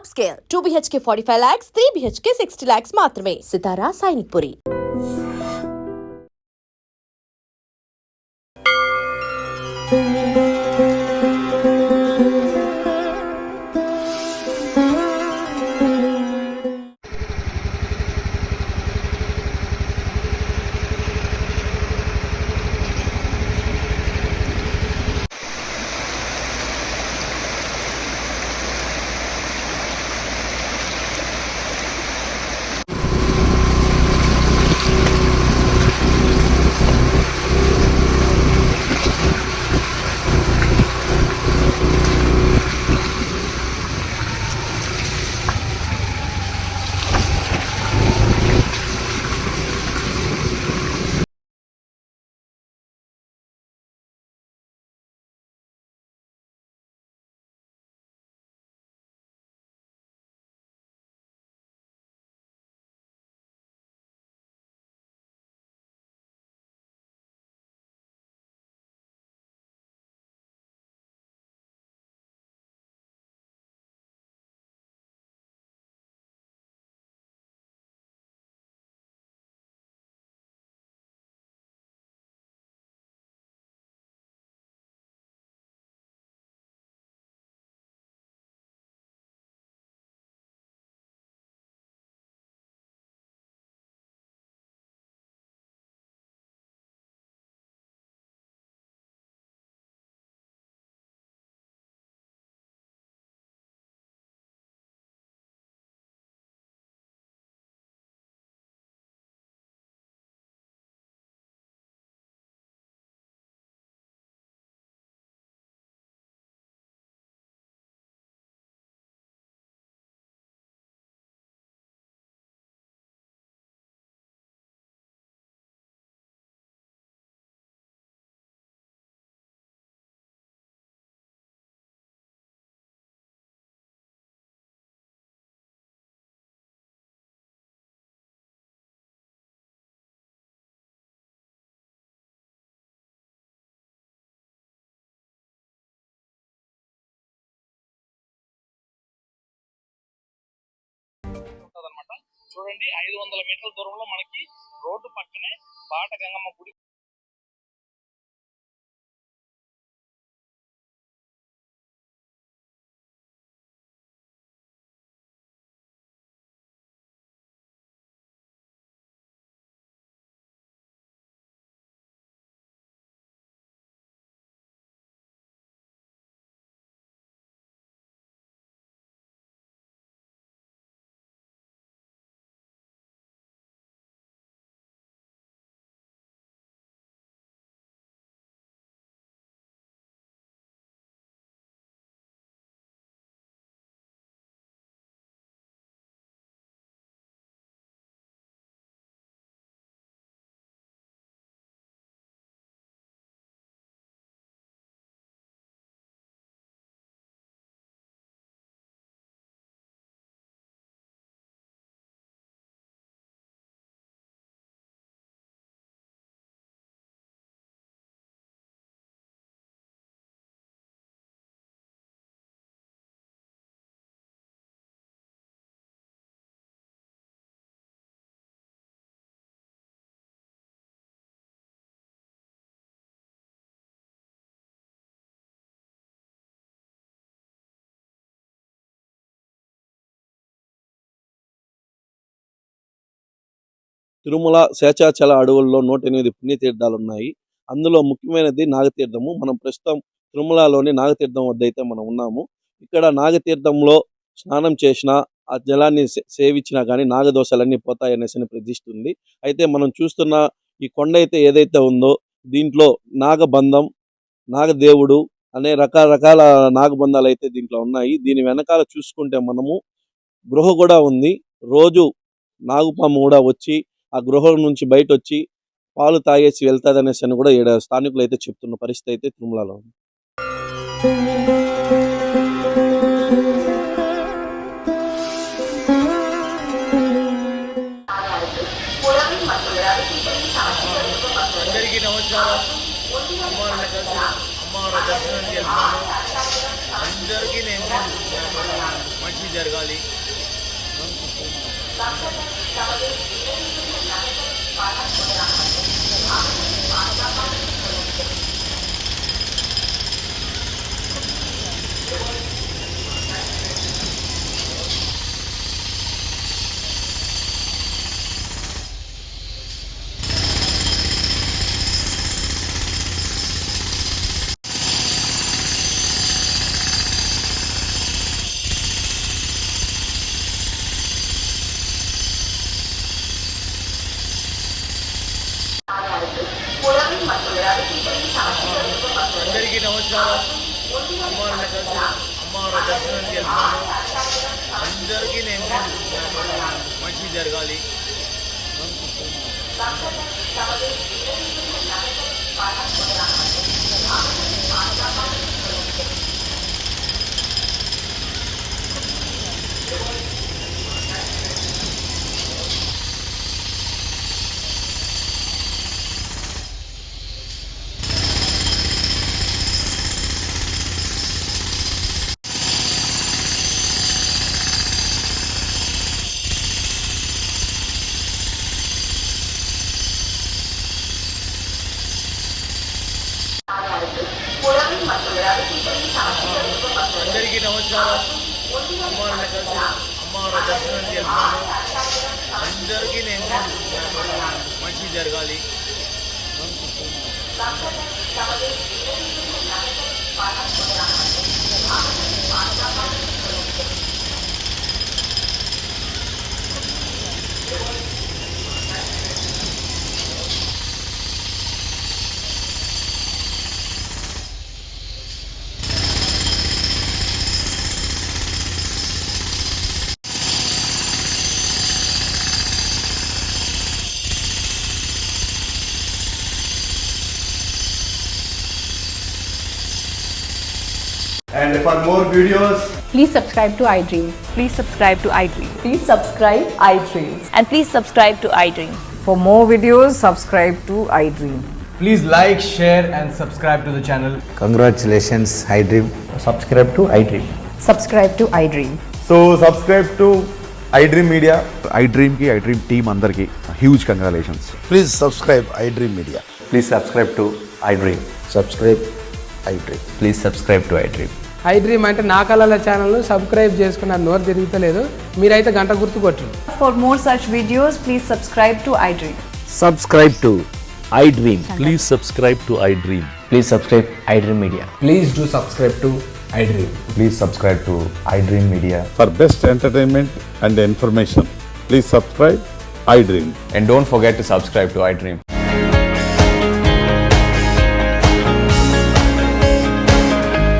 upscale 2 BHK 45 lakhs, 3 BHK 60 lakhs మాత్రమే. సితారా సైనిక్పురి. చూడండి 500 మీటర్ల దూరంలో మనకి రోడ్డు పక్కనే బాట గంగమ్మ గుడి తిరుమల శేషాచల అడవుల్లో 108 పుణ్యతీర్థాలున్నాయి. అందులో ముఖ్యమైనది నాగతీర్థము. మనం ప్రస్తుతం తిరుమలలోని నాగతీర్థం వద్ద అయితే మనం ఉన్నాము. ఇక్కడ నాగతీర్థంలో స్నానం చేసినా, ఆ జలాన్ని సేవించినా కానీ నాగదోషాలన్నీ పోతాయనేసి ప్రతిష్ఠ. అయితే మనం చూస్తున్న ఈ కొండ అయితే ఏదైతే ఉందో దీంట్లో నాగబంధం, నాగదేవుడు అనే రకరకాల నాగబంధాలు అయితే దీంట్లో ఉన్నాయి. దీని వెనకాల చూసుకుంటే మనము గృహ కూడా ఉంది. రోజు నాగుపాము కూడా వచ్చి ఆ గృహం నుంచి బయట వచ్చి పాలు తాగేసి వెళ్తాదనేసి అని కూడా ఈడ స్థానికులు అయితే చెప్తున్న పరిస్థితి అయితే తిరుమలలో ఉంది. అందరికీ నమస్కారం. అమ్మవారి దర్శనానికి వెళ్తున్నాను. అందరికీ నేను మంచి జరగాలి. అందరికీ నమస్కారం. అమ్మవారిని కలిసి అమ్మవారి దర్శనానికి వెళ్తున్నాను. అందరికీ నేను మంచి జరగాలి. అందరికీ నమస్కారం. అమ్మవారిని కలిసి అమ్మవారి దర్శనానికి వెళ్తున్నాను. అందరికీ నేను మంచి జరగాలి. And for more videos, Please subscribe to iDream. Please subscribe to iDream. Please subscribe iDream. And please subscribe to iDream. For more videos, subscribe to iDream. please like, share, and subscribe to the channel. Congratulations, iDream. Subscribe to iDream. Subscribe to iDream. So, subscribe to iDream Media. iDream की iDream team अंदर की huge congratulations. Please subscribe iDream Media. Please subscribe to iDream. Subscribe iDream. Please subscribe to iDream. iDream అంటే నా కళల ఛానల్ను subscribe చేసుకున్న నోరు తిరుగుతలేదు. మీరైతే గంట గుర్తు కొట్టండి. For more such videos, please subscribe to iDream. Subscribe to iDream. Please subscribe to iDream. Please subscribe iDream Media. Please do subscribe to iDream. Please subscribe to iDream Media. For best entertainment and information, please subscribe iDream. And don't forget to subscribe to iDream.